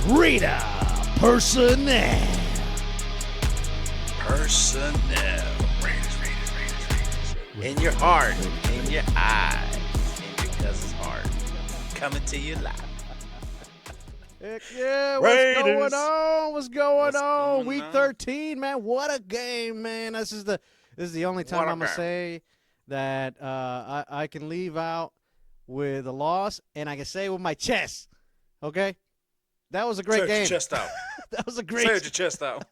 Raider personnel. Raiders. In your heart, in your eyes, in your cousin's heart. Coming to you live. Heck yeah, Raiders. What's going What's on? going Week on? 13, man. What a game, man. This is the only time What a I'm gonna game. say that I can leave out with a loss, and I can say with my chest. Okay, that was a great Say game. your chest out. That was a great. Say your chest out.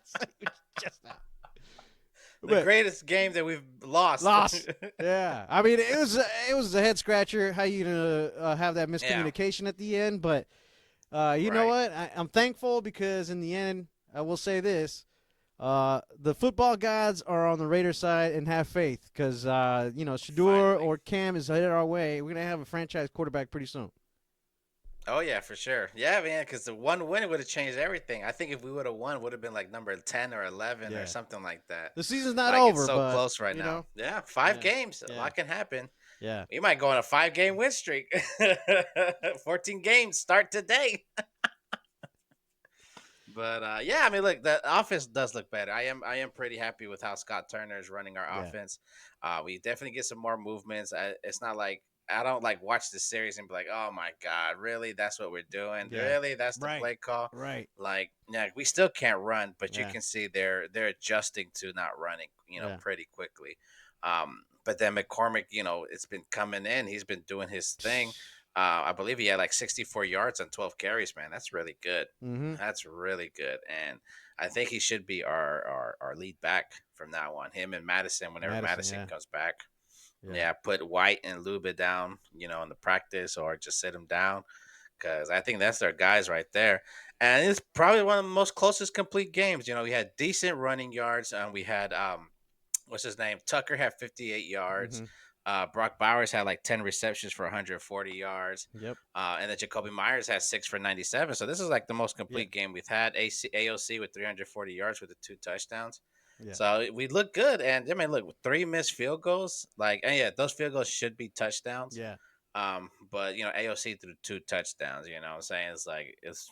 Say your chest out. The greatest game that we've lost. Lost. Yeah, I mean it was a head scratcher. How you gonna have that miscommunication at the end? But you know what? I'm thankful because in the end, I will say this: the football gods are on the Raiders side, and have faith because Shadour or Cam is headed our way. We're gonna have a franchise quarterback pretty soon. Oh yeah, for sure. Yeah, man, because the one win would have changed everything. I think if we would have won, would have been like number 10 or 11 or something like that. The season's not Like over, it's so but close right now. know, Yeah, 5 games. A lot can happen. Yeah. We might go on a 5-game win streak. 14 games start today. But yeah, I mean, look, the offense does look better. I am pretty happy with how Scott Turner is running our offense. We definitely get some more movements. It's not like I don't like watch the series and be like, oh my god, really? That's what we're doing? Yeah. Really? That's the play call? Right. Like, yeah, we still can't run, but you can see they're adjusting to not running, pretty quickly. But then McCormick, it's been coming in. He's been doing his thing. I believe he had like 64 yards on 12 carries, man. That's really good. Mm-hmm. That's really good. And I think he should be our lead back from now on. Him and Madison, whenever Madison comes back. Yeah, put White and Luba down, in the practice or just sit them down because I think that's their guys right there. And it's probably one of the most closest complete games. We had decent running yards. We had, what's his name? Tucker had 58 yards. Mm-hmm. Brock Bowers had like 10 receptions for 140 yards. Yep. And then Jacoby Myers had 6 for 97. So this is like the most complete game we've had. AOC with 340 yards with the 2 touchdowns. Yeah. So we look good. And I mean, look, with 3 missed field goals, those field goals should be touchdowns. Yeah. But AOC threw 2 touchdowns. You know what I'm saying? It's like it's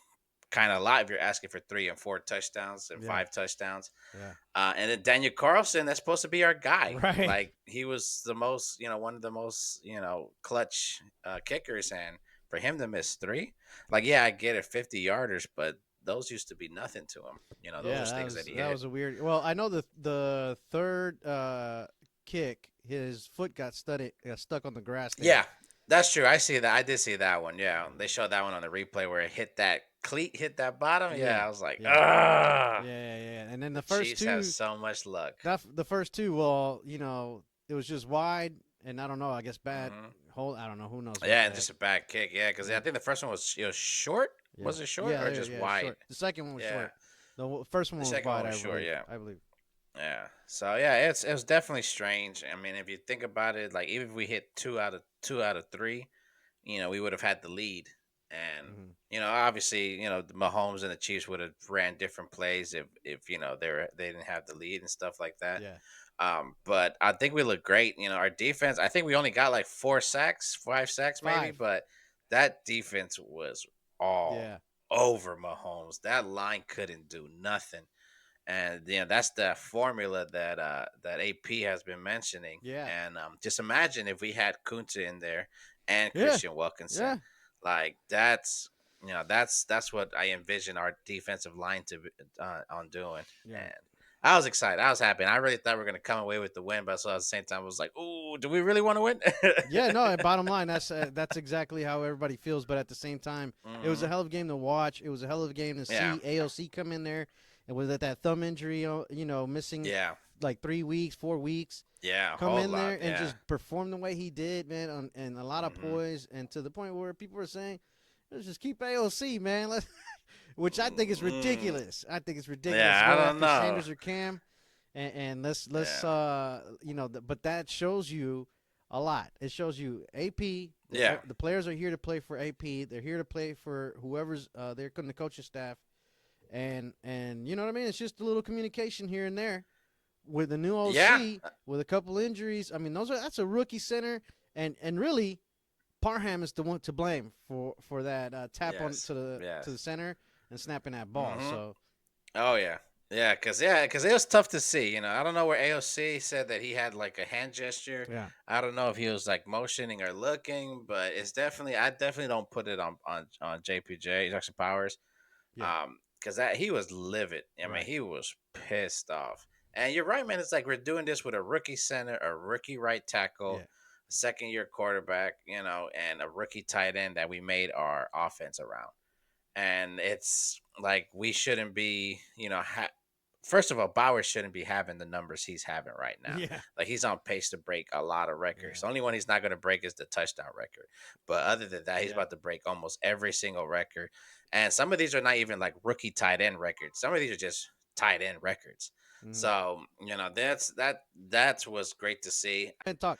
kind of a lot if you're asking for 3 and 4 touchdowns and 5 touchdowns. Yeah. And then Daniel Carlson, that's supposed to be our guy. Right. Like he was the most, one of the most, clutch kickers, and for him to miss 3, like I get it, 50-yarders, but those used to be nothing to him. Those things that he hit. That was a weird. Well, I know the third kick, his foot got stuck on the grass there. Yeah, that's true. I see that. I did see that one. Yeah, they showed that one on the replay where it hit that cleat, hit that bottom. Yeah, I was like, ah. Yeah. And then the first Chiefs 2 have so much luck. The first 2, well, it was just wide, and I don't know. I guess bad hold. I don't know. Who knows? Yeah, and just a bad kick. Yeah, because I think the first one was short. Yeah. Was it short or just wide? Short. The second one was short. The first one was wide. I believe. Yeah. So yeah, it was definitely strange. I mean, if you think about it, like even if we hit 2 out of 3, we would have had the lead. And obviously, the Mahomes and the Chiefs would have ran different plays if they didn't have the lead and stuff like that. Yeah. But I think we look great. Our defense, I think we only got like 5 sacks maybe, but that defense was all over Mahomes. That line couldn't do nothing. And that's the formula that AP has been mentioning. Yeah. And just imagine if we had Kunta in there and Christian Wilkinson. Yeah. Like that's what I envision our defensive line to on doing. Yeah. And I was excited. I was happy. And I really thought we were going to come away with the win, but so at the same time, I was like, "Ooh, do we really want to win?" Yeah, no. Bottom line, that's exactly how everybody feels. But at the same time, it was a hell of a game to watch. It was a hell of a game to see AOC come in there and with that thumb injury, missing like 3 weeks, 4 weeks. Yeah, come in there and just perform the way he did, man, and a lot of poise, and to the point where people are saying, "Let's just keep AOC, man." Which I think is ridiculous. I think it's ridiculous. Yeah, I don't know. Sanders or Cam, and let's but that shows you a lot. It shows you AP. The players are here to play for AP. They're here to play for whoever's they're the coaching staff, and you know what I mean. It's just a little communication here and there with the new OC with a couple injuries. I mean, that's a rookie center, and really Parham is the one to blame for that tap on Yes. to the Yes. center and snapping that ball. Mm-hmm. So Oh yeah, cause it was tough to see. I don't know where AOC said that he had like a hand gesture. yeah, I don't know if he was like motioning or looking, but it's definitely I definitely don't put it on JPJ Jackson Powers, yeah, because that he was livid. I mean, right, he was pissed off. And you're right, man. It's like we're doing this with a rookie center, a rookie right tackle, yeah, a second year quarterback, and a rookie tight end that we made our offense around. And it's like we shouldn't be, first of all, Bauer shouldn't be having the numbers he's having right now. yeah, Like he's on pace to break a lot of records. yeah, The only one he's not going to break is the touchdown record. But other than that, he's yeah, about to break almost every single record. And some of these are not even like rookie tight end records. Some of these are just tight end records. mm. So that was great to see. And talk.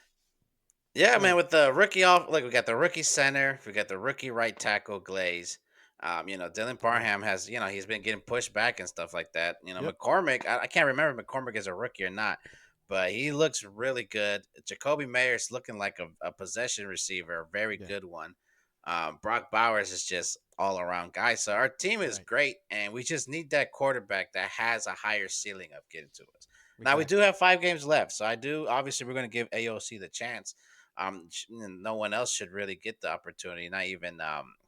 Yeah, Go man, ahead. with the rookie off, like we got the rookie center, we got the rookie right tackle Glaze. Dylan Yeah. Parham has, he's been getting pushed back and stuff like that. Yep. McCormick, I can't remember if McCormick is a rookie or not, but he looks really good. Jacoby Mayer's looking like a possession receiver, a very Yeah. good one. Brock Bowers is just all around guy. So our team is Right. great, and we just need that quarterback that has a higher ceiling of getting to us. Now we do Exactly. have 5 games left, so I do obviously we're going to give AOC the chance. No one else should really get the opportunity. Not even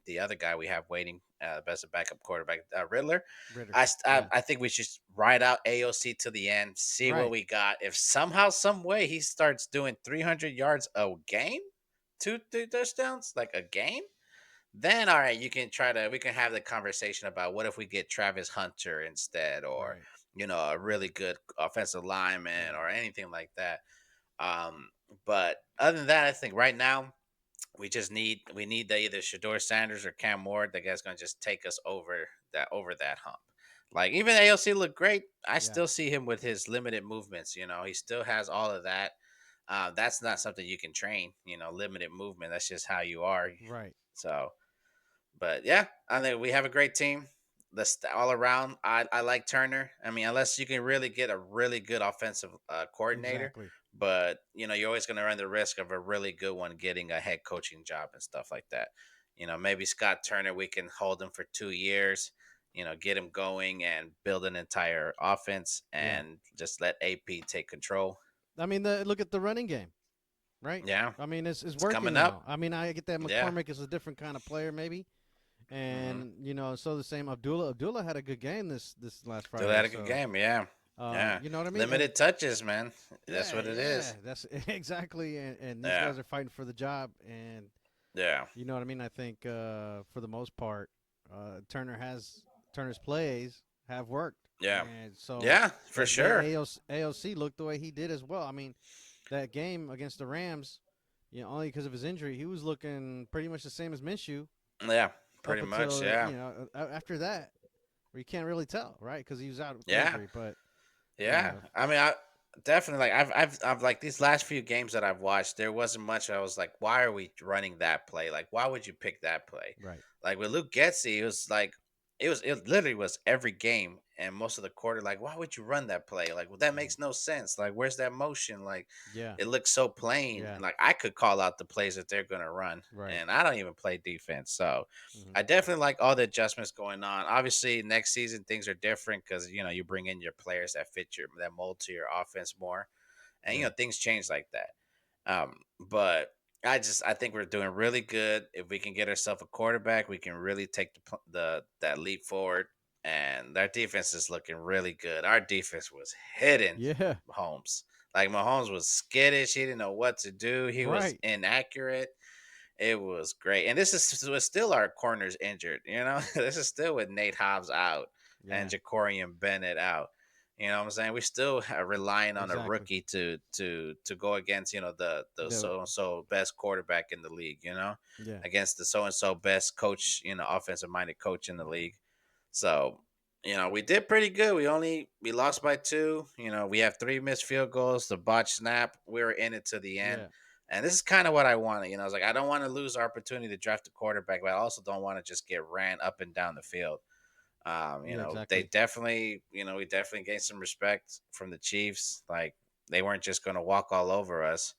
the other guy we have waiting, best backup quarterback, Riddler. Ritter. I Yeah. I think we should ride out AOC to the end, see what Right. we got. If somehow, some way, he starts doing 300 yards a game, two touchdowns, like a game, then all right, we can have the conversation about what if we get Travis Hunter instead, or Right. a really good offensive lineman Yeah. or anything like that. Um, but other than that, I think right now we need the either Shadour Sanders or Cam Ward. The guy's gonna just take us over that hump. Like even AOC looked great. I Yeah. still see him with his limited movements. He still has all of that. That's not something you can train. Limited movement. That's just how you are. Right. So, but yeah, I think we have a great team. All around, I like Turner. I mean, unless you can really get a really good offensive coordinator, Exactly. but you're always going to run the risk of a really good one getting a head coaching job and stuff like that. Maybe Scott Turner, we can hold him for 2 years. Get him going and build an entire offense, Yeah. and just let AP take control. I mean, look at the running game. Right. Yeah, I mean, it's it's working coming now. up. I mean, I get that Yeah. McCormick is a different kind of player, maybe, Mm-hmm. and so the same Abdullah. Abdullah had a good game this last Still Friday. had a good So, game. Yeah. Yeah. you know what I mean? And Limited touches, man. That's yeah, what it yeah, is. that's exactly. And these Yeah. guys are fighting for the job, and Yeah. you know what I mean. I think for the most part, Turner's plays have worked, Yeah. and so Yeah, for that made sure. AOC look the way he did as well. I mean, that game against the Rams, only because of his injury, he was looking pretty much the same as Minshew Yeah. up Pretty much. until Yeah. after that, where you can't really tell, right? Because he was out with the Yeah. injury, but you Yeah. know, I mean, I definitely like I've like these last few games that I've watched, there wasn't much I was like, why are we running that play? Like, why would you pick that play? right, Like with Luke Getzey, it was like it literally was every game and most of the quarter, like, why would you run that play? Like, well, that mm, makes no sense. Like, where's that motion? Like, yeah, it looks so plain. yeah, And like I could call out the plays that they're gonna run. right, And I don't even play defense. So hmm, I definitely like all the adjustments going on. Obviously, next season things are different because you bring in your players that fit that mold to your offense more, and yeah, things change like that. But I think we're doing really good. If we can get ourselves a quarterback, we can really take the that leap forward. And our defense is looking really good. Our defense was hitting yeah, Mahomes. Like Mahomes was skittish. He didn't know what to do. He was right, inaccurate. It was great. And this was still our corners injured. This is still with Nate Hobbs out and yeah, Jacorian Bennett out. You know what I'm saying? We still are relying on a exactly. rookie to go against, the The so and so best quarterback in the league, yeah, against the so and so best coach, offensive minded coach in the league. So, we did pretty good. We lost by two. We have three missed field goals, the botch snap. We were in it to the end. yeah, And this is kind of what I wanted. I was like, I don't want to lose our opportunity to draft a quarterback, but I also don't want to just get ran up and down the field. yeah, They exactly. definitely, we definitely gained some respect from the Chiefs. Like they weren't just going to walk all over us.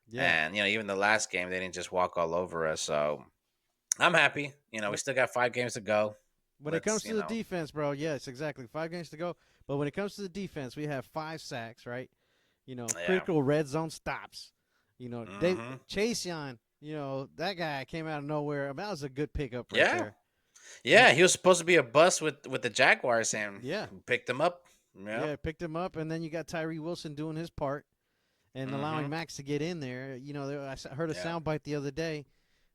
Yeah. And even the last game, they didn't just walk all over us. So I'm happy. We But still got 5 games to go. when it Let's, comes to the defense, bro, yes, exactly. 5 games to go. But when it comes to the defense, we have 5 sacks, right? yeah. Critical red zone stops. Hmm. Chase Young, that guy came out of nowhere. I mean, that was a good pickup right Yeah. there. And Yeah. He was supposed to be a bust with the Jaguars, and yeah, picked him up. Yeah. yeah, picked him up, and then you got Tyree Wilson doing his part and allowing Hmm. Max to get in there. I heard a Yeah. soundbite the other day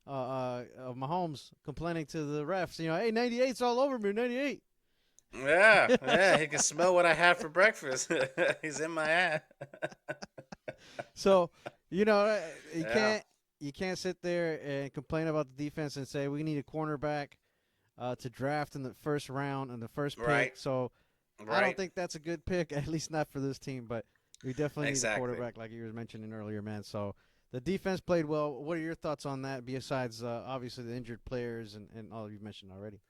of Mahomes complaining to the refs. Hey, 98's all over me, 98. Yeah. Yeah. He can smell what I had for breakfast. He's in my ass. So, you know, uh, you Yeah. can't you can't sit there and complain about the defense and say we need a cornerback to draft in the first round and the first pick. Right. So I don't Right. think that's a good pick, at least not for this team. But we definitely need a Exactly. quarterback, like you were mentioning earlier, man. So the defense played well. What are your thoughts on that? Besides, obviously the injured players and all you've mentioned already.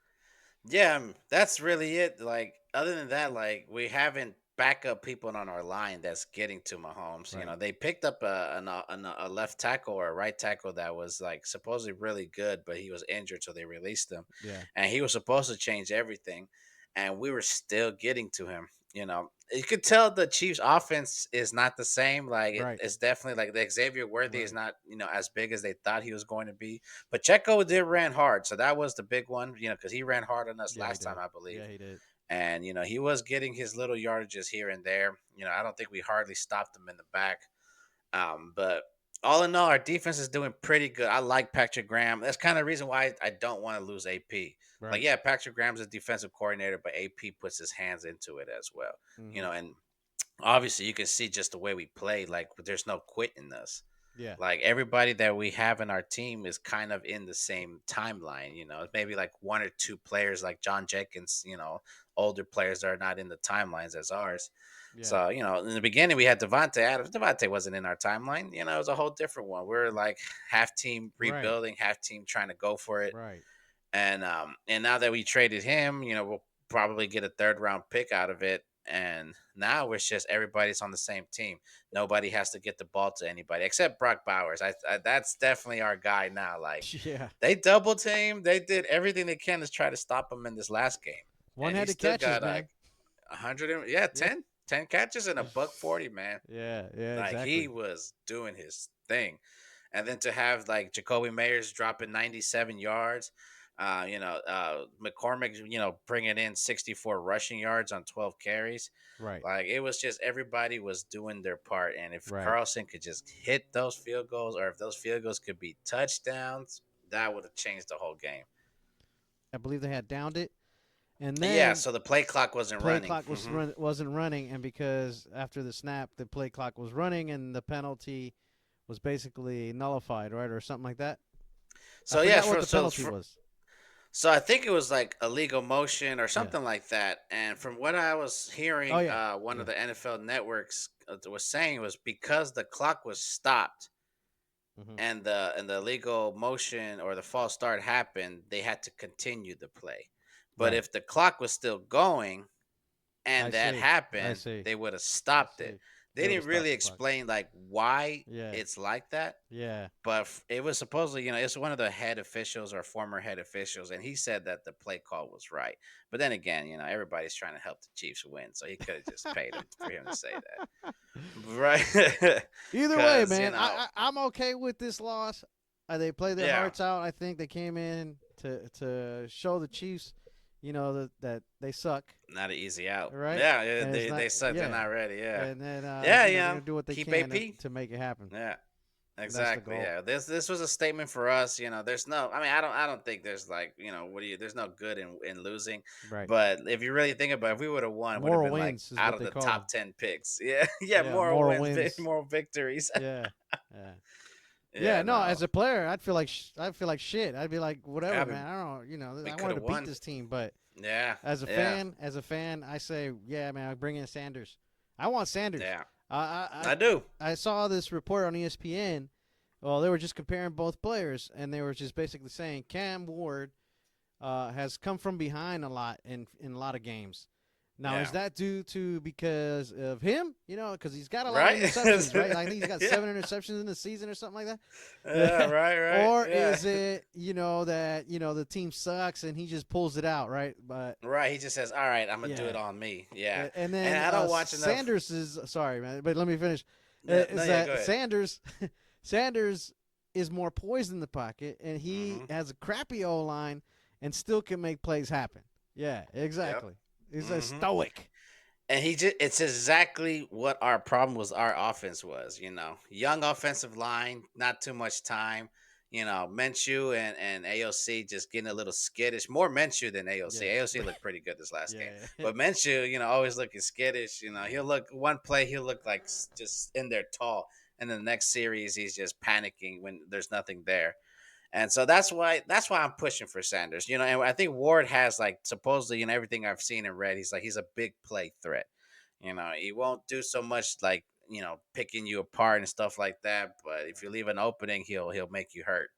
Yeah, that's really it. Like, other than that, like, we haven't backup people on our line that's getting to Mahomes. Right. They picked up a left tackle or a right tackle that was like supposedly really good, but he was injured, so they released him, Yeah. and he was supposed to change everything, and we were still getting to him. You could tell the Chiefs' offense is not the same. Like, Right. it's definitely like the Xavier Worthy is Right. not as big as they thought he was going to be. But Checo did ran hard, so that was the big one. Because he ran hard on us Yeah, he last time, did. I believe, Yeah, he did. and he was getting his little yardages here and there. I don't think we hardly stopped him in the back. But all in all, our defense is doing pretty good. I like Patrick Graham. That's kind of the reason why I don't want to lose AP. Like, Right. yeah, Patrick Graham's a defensive coordinator, but AP puts his hands into it as well. Mm-hmm. And obviously you can see just the way we play. Like, there's no quit in us. Yeah. Like, everybody that we have in our team is kind of in the same timeline. Maybe like one or two players like John Jenkins, older players that are not in the timelines as ours. Yeah. So, in the beginning we had Devontae Adams. Devontae wasn't in our timeline. It was a whole different one. We're like half team Right. rebuilding, half team trying to go for it. Right. And now that we traded him, we'll probably get a third round pick out of it. And now it's just everybody's on the same team. Nobody has to get the ball to anybody except Brock Bowers. That's definitely our guy now. Like, Yeah. they double team, they did everything they can to try to stop him in this last game, and he One-handed still catches, got man. like 100. Yeah. 10 catches and a buck 40, man. Yeah. Yeah. Like, he Exactly. was doing his thing. And then to have like Jacoby Meyers dropping 97 yards, McCormick, bringing in 64 rushing yards on 12 carries. Right. Like, it was just everybody was doing their part. And if Right. Carlson could just hit those field goals, or if those field goals could be touchdowns, that would have changed the whole game. I believe they had downed it, and Yeah, then so the play clock wasn't play running. clock wasn't running, and because after the snap, the play clock was running, and the penalty was basically nullified, right, or something like that. I So, yeah, forgot what the penalty was. so I think it was like illegal motion or Yeah. something like that. And from what I was Oh hearing, yeah. one of Yeah. the NFL networks was saying was because the clock was stopped Mm-hmm. and the illegal motion or the false start happened, they had to continue the play. But Right. if the clock was still going I and that see. I happened, see. they would have I stopped it. see. They They would have didn't stopped really the clock. explain like why Yeah. it's like that. Yeah. But it was supposedly, it's one of the head officials or former head officials, and he said that the play call was right. But then again, everybody's trying to help the Chiefs win, so he could have just paid him for him to say that, right? Either way, Because man, I'm okay with this loss. They played their yeah, hearts out. I think they came in to show the Chiefs, that they suck, not an easy out. right? Yeah, And it's not, they said they're yeah. not ready. Yeah, And then yeah, they're yeah. gonna do what they Keep can AP. to make it happen. Yeah. That's the Exactly. goal. Yeah. This was a statement for us. There's no. I mean, I don't think there's like there's no good in losing. Right. But if you really think about it, if we would have won, it would have Moral been like wins is out what of they the call them. top 10 picks. Yeah. Yeah. Yeah, Moral moral wins, wins. moral victories. Yeah. Yeah. Yeah. Yeah, no. No. As a player, I'd feel like shit. I'd be like, whatever, I mean, man. I don't, we I could wanted to have beat won. this team, but Yeah. as a Yeah. fan, I say, yeah, man, I bring in Sanders. I want Sanders. Yeah. I I do. I saw this report on ESPN. Well, they were just comparing both players, and they were just basically saying Cam Ward has come from behind a lot in a lot of games. Now, is Yeah. that due to because of him? Because he's got a lot of Right. interceptions, right? I think he's got Yeah. 7 interceptions in the season or something like Yeah. that. Right. Right. Or Yeah. is it, that the team sucks and he just pulls it out, right? But Right. He just says, "All right, I'm gonna do yeah, it on me." Yeah. and And then I don't watch enough. Sanders is sorry, man, but let me finish. Yeah. No. Is Yeah. Go that ahead. Sanders is more poised in the pocket, and he Mm-hmm. has a crappy O line and still can make plays happen. Yeah, Yep. exactly. He's a Mm-hmm. stoic. And it's exactly what our problem was. Our offense was, young offensive line, not too much time. Minshew and AOC just getting a little skittish. More Minshew than AOC. Yeah, AOC looked pretty good this last game, yeah, but Minshew, always looking skittish. He'll look one play, he'll look like just in there tall, and then the next series he's just panicking when there's nothing there. And so that's why I'm pushing for Sanders. And I think Ward has like supposedly, everything I've seen and read, he's a big play threat. He won't do so much like, picking you apart and stuff like that. But if you leave an opening, he'll make you hurt.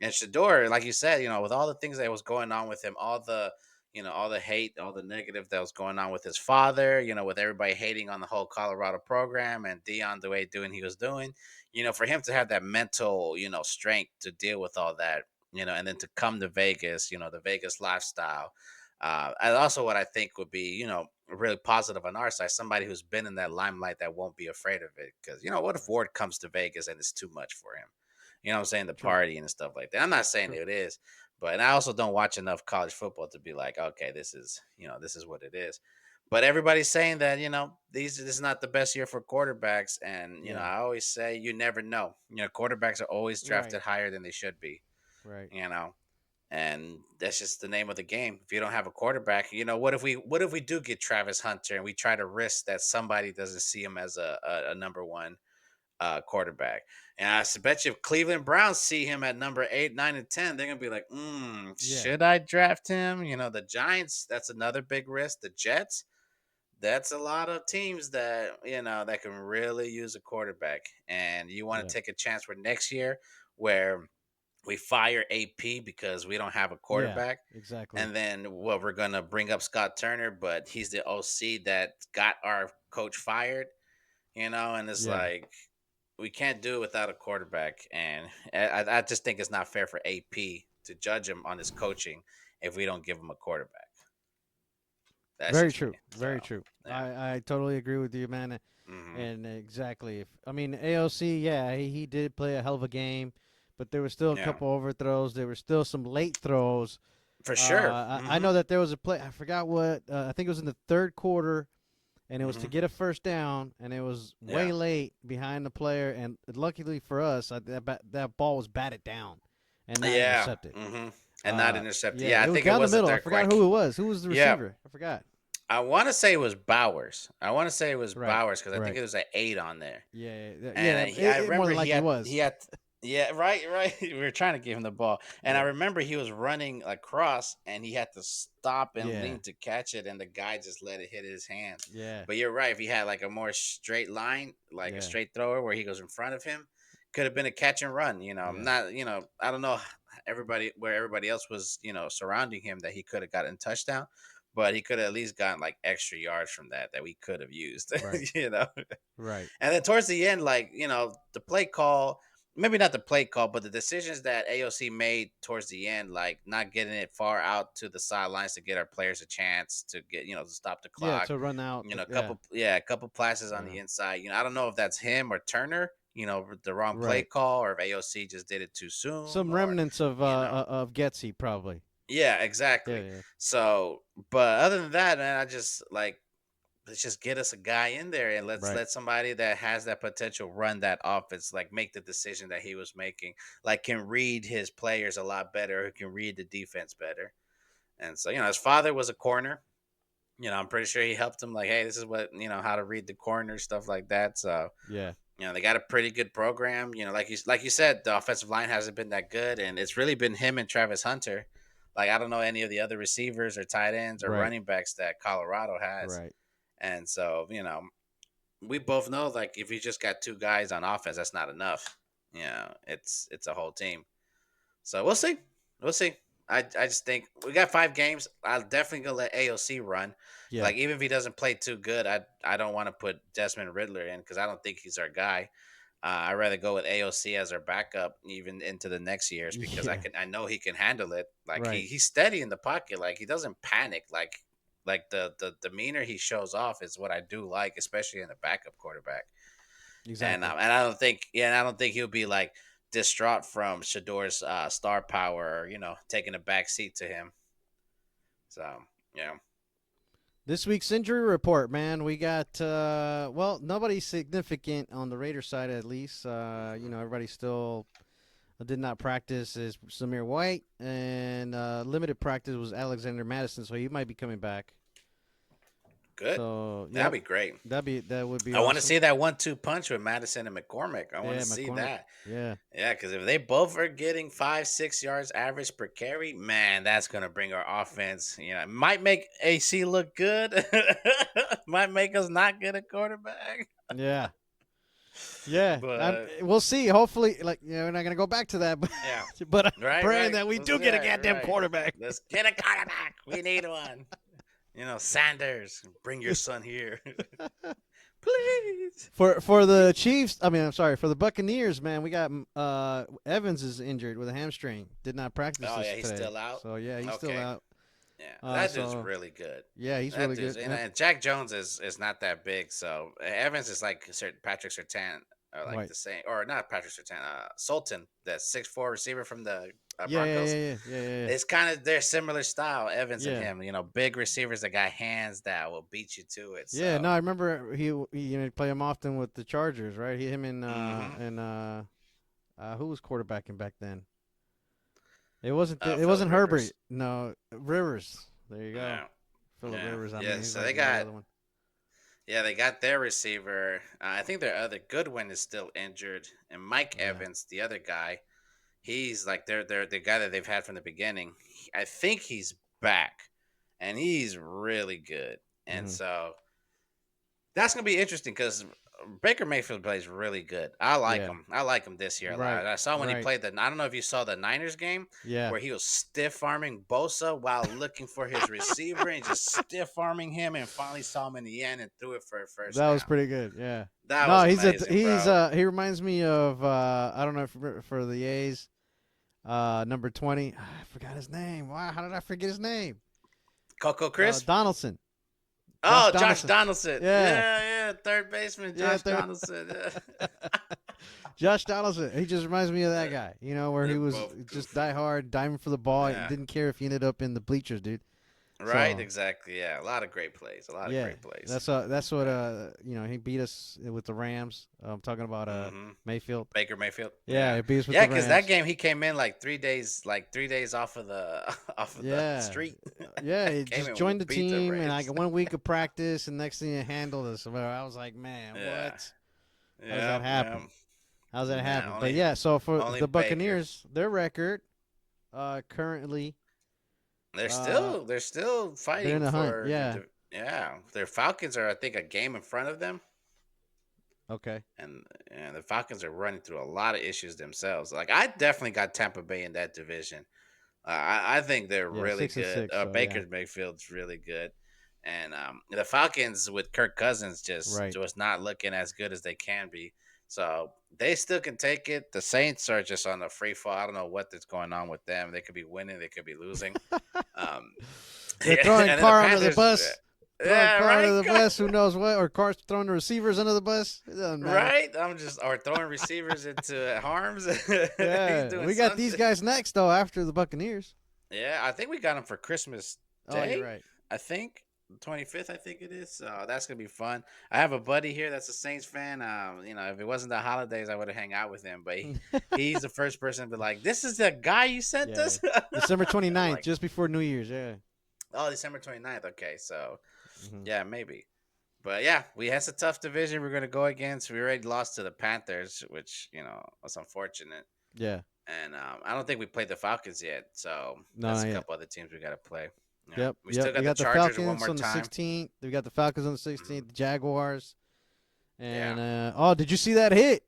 And Shador, like you said, with all the things that was going on with him, all the hate, all the negative that was going on with his father, with everybody hating on the whole Colorado program and Dion the way doing he was doing, for him to have that mental, strength to deal with all that, and then to come to Vegas, the Vegas lifestyle. And also what I think would be, really positive on our side, somebody who's been in that limelight that won't be afraid of it. Because, what if right. Ward comes to Vegas and it's too much for him? What I'm saying? The True, party and stuff like that. I'm not saying true. it is, but and I also don't watch enough college football to be like, okay, this is what it is. But everybody's saying that, this is not the best year for quarterbacks. And, Yeah, I always say you never know. Quarterbacks are always right, drafted higher than they should be, right. you know. And that's just the name of the game. If you don't have a quarterback, what if we do get Travis Hunter and we try to risk that somebody doesn't see him as a number one quarterback. And bet you if Cleveland Browns see him at number 8, 9, and 10, they're gonna be like, Yeah, should I draft him? The Giants, that's another big risk. The Jets, that's a lot of teams that that can really use a quarterback. And you want yeah, to take a chance for next year where we fire AP because we don't have a yeah. quarterback. Exactly. And then we're gonna bring up Scott Turner, but he's the OC that got our coach fired, and it's Yeah, like we can't do it without a quarterback, and I just think it's not fair for AP to judge him on his coaching if we don't give him a quarterback. That's very just me. true. So Very true. yeah, I totally agree with you, man. hmm And exactly. If I mean AOC, yeah, he did play a hell of a game, but there were still a yeah, couple overthrows. There were still some late throws. for sure. I know that there was a play. I forgot what. I think it was in the third quarter, and it was to hmm get a first down, and it was way yeah, late behind the player. And luckily for us, that ball was batted down and not yeah, intercepted. and not intercepted. Yeah, Yeah, I it was think it down the was a middle. I third forgot quarter. who it was. Who was the Yeah, receiver? I forgot. I want to say it was Bowers. I want to say it was Right, Bowers because I think right. it was an 8 on there. Yeah. And I It more remember than he likely had was. he had yeah, right, right. We were trying to give him the ball, and I Yeah, remember he was running across, and he had to stop and yeah, lean to catch it, and the guy just let it hit his hand. yeah, But you're right. If he had like a more straight line, like a yeah, straight thrower where he goes in front of him, could have been a catch and run. yeah. Not I don't know everybody else was surrounding him that he could have gotten touchdown, but he could have at least gotten like extra yards from that we could have used. Right, you know. right. And then towards the end, like, the play call, maybe not the play call, but the decisions that AOC made towards the end, like not getting it far out to the sidelines to get our players a chance to get, to stop the Yeah, clock. to run out. Yeah, A couple passes on yeah. the inside. I don't know if that's him or Turner, with the wrong play Right. call, or if AOC just did it too soon, Some or, remnants of you know, Getsy probably. yeah, Yeah, exactly. yeah. So, but other than that, man, I just like, let's just get us a guy in there and let's Right. let somebody that has that potential run that offense, like make the decision that he was making, like can read his players a lot better, who can read the defense better. And so, his father was a corner. I'm pretty sure he helped him, like, hey, this is what, how to read the corner, stuff like that. So, Yeah. they got a pretty good program. Like you said, the offensive line hasn't been that good, and it's really been him and Travis Hunter. Like, I don't know any of the other receivers or tight ends or Right. running backs that Colorado has. Right. And so, we both know, like, if you just got two guys on offense, that's not enough. It's a whole team. So we'll see. We'll see. I just think we got 5 games. I'll definitely gonna let AOC run. Yeah. Like even if he doesn't play too good, I don't want to put Desmond Riddler in because I don't think he's our guy. I'd rather go with AOC as our backup even into the next years because Yeah. I know he can handle it. Like Right. he's steady in the pocket. Like he doesn't panic. Like the demeanor he shows off is what I do like, especially in a backup quarterback. Exactly. And I don't think I don't think he'll be like distraught from Shador's star power or taking a back seat to him. So yeah. This week's injury report, man. We got nobody significant on the Raiders side at least. Everybody still did not practice is Samir White, and limited practice was Alexander Madison, so he might be coming back. Good. So That'd be great. That would be. I awesome. want to see that 1-2 punch with Madison and McCormick. I want to see that. Yeah. Yeah, because if they both are getting 5-6 yards average per carry, man, that's gonna bring our offense. It might make AC look good. Might make us not get a quarterback. Yeah. Yeah, but we'll see. Hopefully, we're not gonna go back to that, but yeah, but I'm right, praying right. that we do get a goddamn quarterback. Let's get a quarterback. We need one. Sanders, bring your son here, please. For the Chiefs, I'm sorry, for the Buccaneers, man, we got Evans is injured with a hamstring. Did not practice. Oh this yeah, he's today. still out. So yeah, he's still out. Yeah, that dude's really good. Yeah, he's really good. And Jack Jones is not that big, so Evans is like Patrick Surtain, or like right. the same, or not Patrick Surtain, Sultan, the 6'4" receiver from the Yeah. Broncos. Yeah. It's kind of their similar style, Evans Yeah. and him. Big receivers that got hands that will beat you to it. So. Yeah, no, I remember he play him often with the Chargers, right? Him and who was quarterbacking back then? It wasn't Herbert. No, Rivers. There you go. Yeah. Philip Rivers. So they got. Yeah, they got their receiver. I think their other Goodwin is still injured, and Mike Evans, the other guy, he's like they're the guy that they've had from the beginning. I think he's back, and he's really good. And so that's gonna be interesting because Baker Mayfield plays really good. I like him. I like him this year a lot. I saw when he played I don't know if you saw the Niners game where he was stiff arming Bosa while looking for his receiver and just stiff arming him and finally saw him in the end and threw it for a first down. That was pretty good. Yeah. That was amazing, he reminds me of I don't know for the A's number 20. I forgot his name. Wow, how did I forget his name? Coco Chris Donaldson. Josh Donaldson. Yeah. Third baseman, Josh Donaldson. Josh Donaldson. He just reminds me of that guy, where he was just die hard, diving for the ball. Yeah. He didn't care if he ended up in the bleachers, dude. Right, so, exactly. Yeah, a lot of great plays. Great plays. That's what he beat us with the Rams. I'm talking about Mayfield. Baker Mayfield. Yeah, he beat us with the Rams. Yeah, because that game he came in like 3 days off of the the street. Yeah, he just joined the team and like 1 week of practice, and next thing he handled us. I was like, man, what? How does that happen? Yeah. How's that happen? But yeah, so for the Buccaneers, their record currently. They're still fighting in the for hunt. Their Falcons are I think a game in front of them. Okay. And the Falcons are running through a lot of issues themselves. Like I definitely got Tampa Bay in that division. I think they're really good. 6-6, Baker Mayfield's really good. And the Falcons with Kirk Cousins just not looking as good as they can be. So they still can take it. The Saints are just on a free fall. I don't know what's going on with them. They could be winning. They could be losing. They're throwing Carr under the bus. Under the bus. Who knows what? Or Carr's throwing the receivers under the bus. It doesn't matter. Right? Or throwing receivers into harms. Yeah. We got these guys next, though, after the Buccaneers. Yeah, I think we got them for Christmas Day. Oh, you're right. I think. 25th, I think it is. So that's gonna be fun. I have a buddy here that's a Saints fan. If it wasn't the holidays, I would have hung out with him. But he's the first person to be like, "This is the guy you sent us." December 29th, just before New Year's. Yeah. Oh, December 29th. Okay, so yeah, maybe. But yeah, that's a tough division we're gonna go against. We already lost to the Panthers, which was unfortunate. Yeah. And I don't think we played the Falcons yet. So that's a couple other teams we got to play. Yeah. We still got the Falcons one more on the time. 16th. We got the Falcons on the 16th, the Jaguars. And did you see that hit?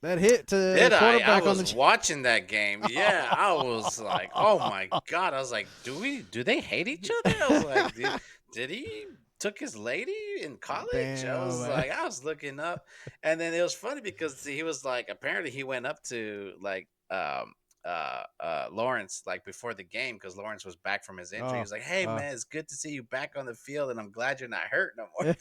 that hit to the Did I? I quarterback on was the. watching that game. Yeah, I was like, oh my god. I was like, do they hate each other? I was like, did he took his lady in college? I Damn, was man. like, I was looking up, and then it was funny because he was like, apparently he went up to like Lawrence like before the game because Lawrence was back from his injury. He Oh, was like, hey oh. man, it's good to see you back on the field, and I'm glad you're not hurt no more.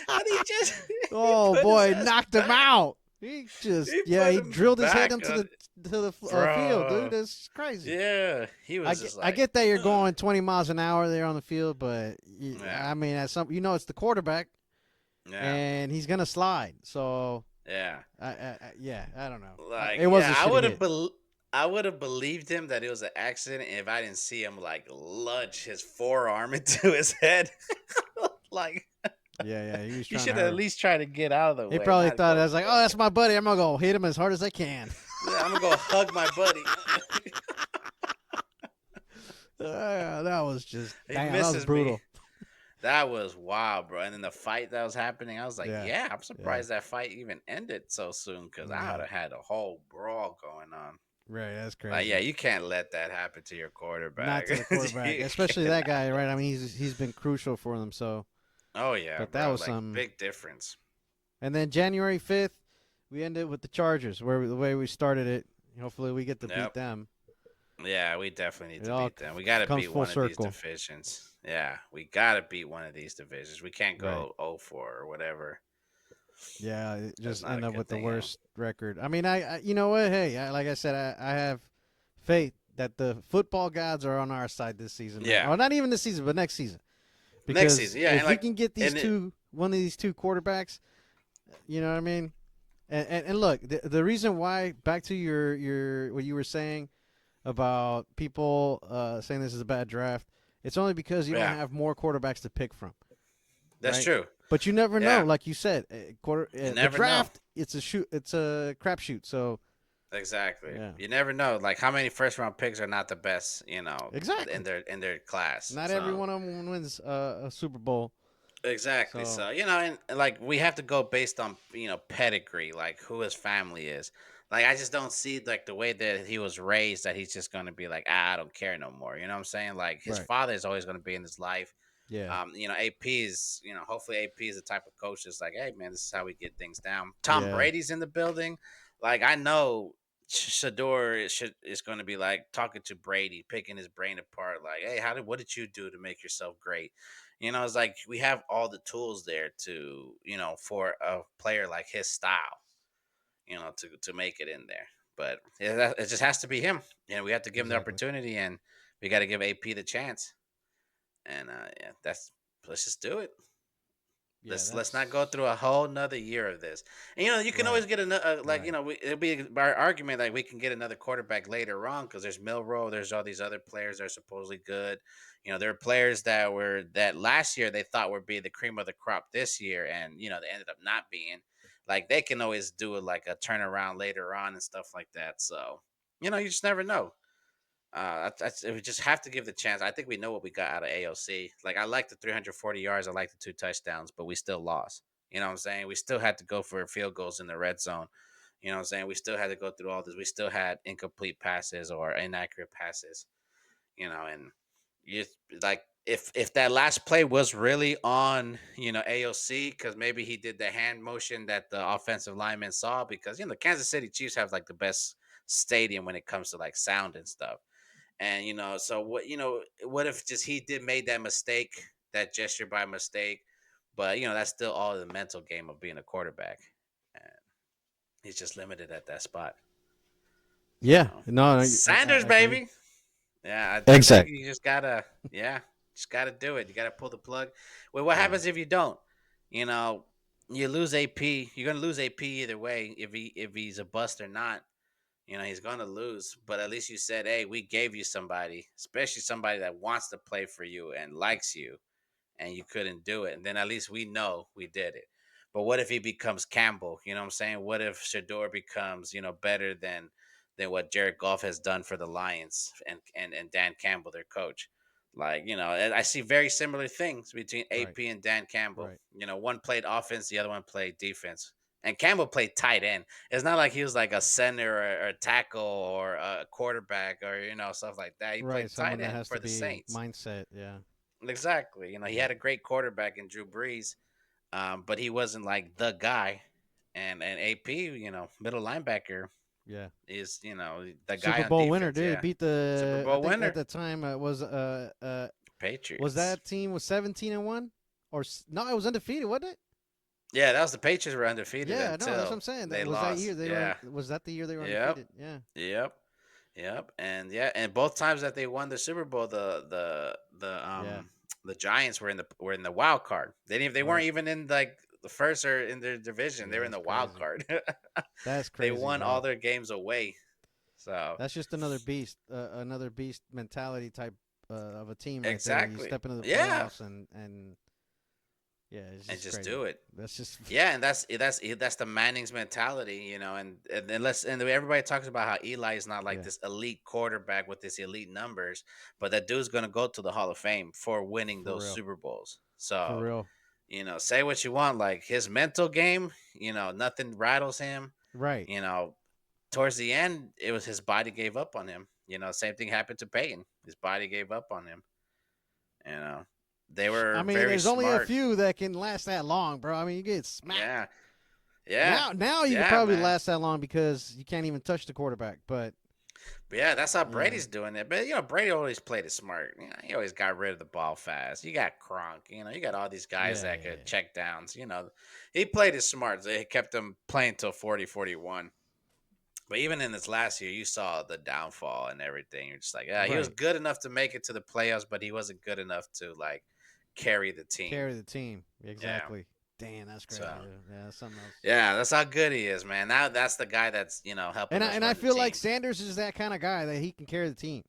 And he just he Oh put his boy, ass knocked him back. out. He just He yeah, put he him drilled his head back into on, the field, dude. bro. That's crazy. Yeah, he I was get, just I like, get that you're ugh. going 20 miles an hour there on the field, but Yeah, I mean, at some it's the quarterback yeah, and he's gonna slide. So yeah. yeah, I don't know. Like, It was yeah, a shitty hit. I would have believed him that it was an accident if I didn't see him like lunge his forearm into his head. Like, Yeah, yeah, he was you trying to should hurt at him. least try to get out of the He way, probably not thought I go. was like, oh, that's my buddy. I'm gonna go hit him as hard as I can. Yeah, I'm gonna go hug my buddy. That was just He damn. That was misses me. brutal. That was wild, bro. And then the fight that was happening, I was like, Yeah, yeah, I'm yeah, surprised that fight even ended so soon because I would yeah. have had a whole brawl going on. Right, that's Like, yeah, crazy. you can't let that happen to your Not quarterback. to the quarterback, You especially that cannot guy, let right? I that. mean, he's been crucial for them. So, Oh yeah, but that bro. was Like some. big difference. And then January 5th, we ended with the Chargers, the way we started it. Hopefully, we get to beat Yep. them. Yeah, we definitely need It to all beat them. We got to comes beat full one of these circle. divisions. Yeah, we got to beat one of these divisions. We can't Right. go 0-4 or whatever. Yeah, That's just not a end up good with the thing. worst record. I mean, you know what? Hey, like I said, I have faith that the football gods are on our side this season, man. Yeah, Or not even this season, but next season. next Because season. Yeah, and if we like, can get and it, one of these two quarterbacks, you know what I mean? And look, the reason why, back to your what you were saying about people saying this is a bad draft, it's only because you don't yeah, have more quarterbacks to pick from, that's right? true. But you never know, Yeah, like you said, you the never know. draft it's a crapshoot. So Exactly. yeah, You never know. Like how many first round picks are not the best, exactly. in their class. Not every So one of them wins a Super Bowl. exactly. So So and like we have to go based on pedigree, like who his family is. Like I just don't see like the way that he was raised that he's just gonna be like I don't care no more. You know what I'm saying? Like his right, father is always gonna be in his life. yeah, AP is hopefully AP is the type of coach that's like, hey man, this is how we get things down. Tom yeah, Brady's in the building. Like I know Shador is going to be like talking to Brady, picking his brain apart. Like, hey, what did you do to make yourself great? It's like we have all the tools there to for a player like his style, to make it in there. But it just has to be him. We have to give him the exactly. opportunity, and we got to give AP the chance. And yeah, let's just do it. Yeah, Let's not go through a whole nother year of this. And you can always right, get another like right. it'll be our argument like we can get another quarterback later on because there's Milrow, there's all these other players that are supposedly good. There are players that last year they thought would be the cream of the crop this year, and they ended up not being. Like they can always do it like a turnaround later on and stuff like that. So you just never know. We just have to give the chance. I think we know what we got out of AOC. Like I like the 340 yards, I like the 2 touchdowns, but we still lost. You know what I'm saying? We still had to go for field goals in the red zone. You know what I'm saying? We still had to go through all this. We still had incomplete passes or inaccurate passes. And you like if that last play was really on AOC because maybe he did the hand motion that the offensive lineman saw because the Kansas City Chiefs have like the best stadium when it comes to like sound and stuff. And so what if just he did made that mistake, that gesture by mistake, but that's still all the mental game of being a quarterback, and he's just limited at that spot. Yeah, So no, I Sanders, agree. baby, yeah, I think Exact. you just gotta, yeah, just gotta do it. You gotta pull the plug. Well, what Yeah, happens if you don't? You know, you lose AP. You're gonna lose AP either way if he's a bust or not. He's going to lose, but at least you said, hey, we gave you somebody, especially somebody that wants to play for you and likes you, and you couldn't do it. And then at least we know we did it. But what if he becomes Campbell? You know what I'm saying? What if Shador becomes, better than what Jared Goff has done for the Lions and Dan Campbell, their coach? Like, I see very similar things between right, AP and Dan Campbell. right. One played offense, the other one played defense. And Campbell played tight end. It's not like he was like a center or a tackle or a quarterback or stuff like that. He Right, played someone tight that end has for to the be Saints. mindset. Yeah, Exactly. He had a great quarterback in Drew Brees, but he wasn't like the guy. And AP, middle linebacker yeah. is the guy Super on Bowl winner, defense. dude. Yeah, Beat Super I Bowl think at winner, the time was Patriots. that team was 17-1 or no? It was undefeated, wasn't it? Yeah, that was the Patriots were undefeated Yeah, no, that's what until I'm saying. they That was that year lost. they were. Yeah. Was that the year they were Yep. undefeated? Yeah. Yep. Yep. And both times that they won the Super Bowl, the Giants were in the wild card. They weren't Right. even in like the first or in their division. They Yeah, were in that's the wild crazy. card. That's They crazy, won all bro. their games away. So That's just another beast mentality type of a team right there. You exactly. step into the Yeah. playoffs and yeah, it's And just just crazy. do it. That's just Yeah, and that's the Manning's mentality, and everybody talks about how Eli is not like yeah, this elite quarterback with this elite numbers, but that dude's gonna go to the Hall of Fame for winning for those real, Super Bowls. for So, real. say what you want, like his mental game, nothing rattles him. Right. You know, Towards the end, it was his body gave up on him. Same thing happened to Peyton. His body gave up on him. You know, they I were mean, very there's only a smart. few that can last that long, bro. I mean, you get smacked. Yeah, yeah, Now you could yeah, probably man. last that long because you can't even touch the quarterback. But But yeah, that's how yeah, Brady's doing it. But Brady always played it smart. He always got rid of the ball fast. You got Kronk. You got all these guys yeah, that yeah, could check downs. He played it smart. So it kept him playing till 40, 41. But even in this last year, you saw the downfall and everything. You're just like, yeah, he was right. good enough to make it to the playoffs, but he wasn't good enough to like carry the team. Carry the team Yeah. exactly. Damn, that's crazy. So Yeah, that's something else. yeah, that's how good he is, man. Now that's the guy that's helping us And I run the feel like team. Sanders is that kind of guy that he can carry the team.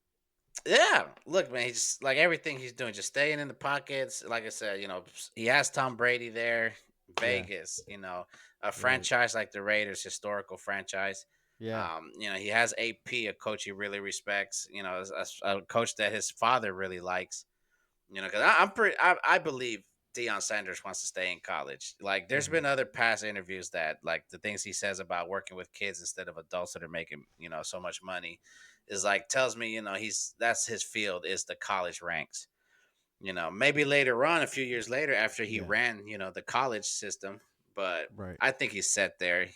Yeah, look, man, he's just, like everything he's doing, just staying in the pockets. Like I said, he has Tom Brady there, Yeah, Vegas, a right. franchise like the Raiders, historical franchise. Yeah, He has AP, a coach he really respects. A coach that his father really likes. Because I believe Deion Sanders wants to stay in college. Like, there's hmm been other past interviews that, like, the things he says about working with kids instead of adults that are making, so much money, is like tells me, that's his field is the college ranks. Maybe later on, a few years later, after he yeah, ran, the college system, but right. I think he's set there,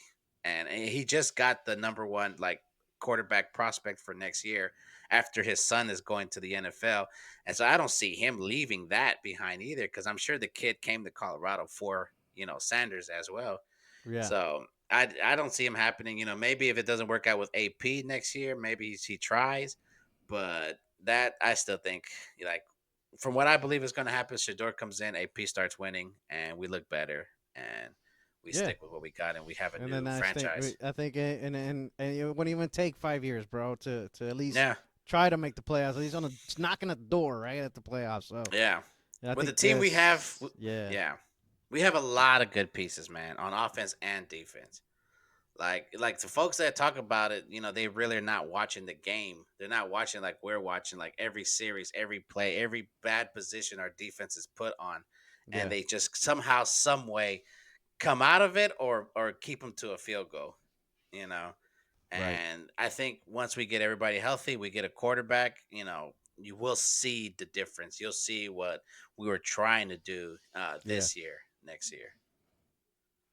and he just got the number one like quarterback prospect for next year after his son is going to the NFL. And so I don't see him leaving that behind either, because I'm sure the kid came to Colorado for, Sanders as well. Yeah, So I don't see him happening. Maybe if it doesn't work out with AP next year, maybe he tries. But that I still think, like, from what I believe is going to happen, Shadour comes in, AP starts winning, and we look better, and we yeah. stick with what we got, and we have a And then new franchise. I think, and it wouldn't even take 5 years, bro, to at least Yeah, try to make the playoffs. At least knocking at the door, right at the playoffs. So yeah. I With the think team we have, yeah, yeah, we have a lot of good pieces, man, on offense and defense. Like the folks that talk about it, they really are not watching the game. They're not watching like we're watching, like every series, every play, every bad position our defense is put on, and yeah, they just somehow, some way, come out of it or keep them to a field goal. You know, right, and I think once we get everybody healthy, we get a quarterback. You will see the difference. You'll see what we were trying to do yeah, this year, next year.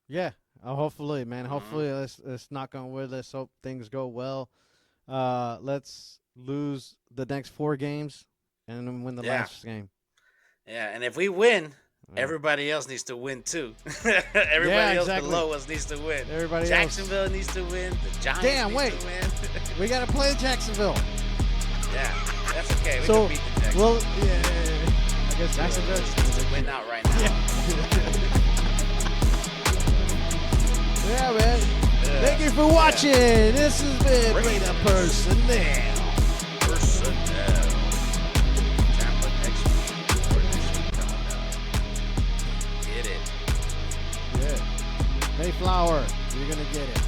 yeah. Hopefully, man. Hmm. Hopefully, let's knock on wood. Let's hope things go well. Let's lose the next 4 games and then win the Yeah. last game. Yeah, and if we win, Yeah, everybody else needs to win too. yeah, Everybody else exactly. below us needs to win. Everybody else. Jacksonville needs to win. The Giants Damn, needs wait. to win. We got to play Jacksonville. Yeah, that's okay. We So, can beat the Jacksonville. well, yeah. I guess Jacksonville just needs to win out right now. Yeah, man. Thank you for watching. This has been Radar Personnel. Tampa next week. Or this week coming up. Get it. Yeah. Mayflower, you're going to get it.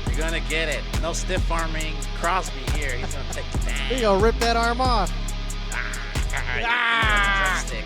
You're going to get it. No stiff arming Crosby here. He's going to take it down. You're going to rip that arm off. Ah, drumstick.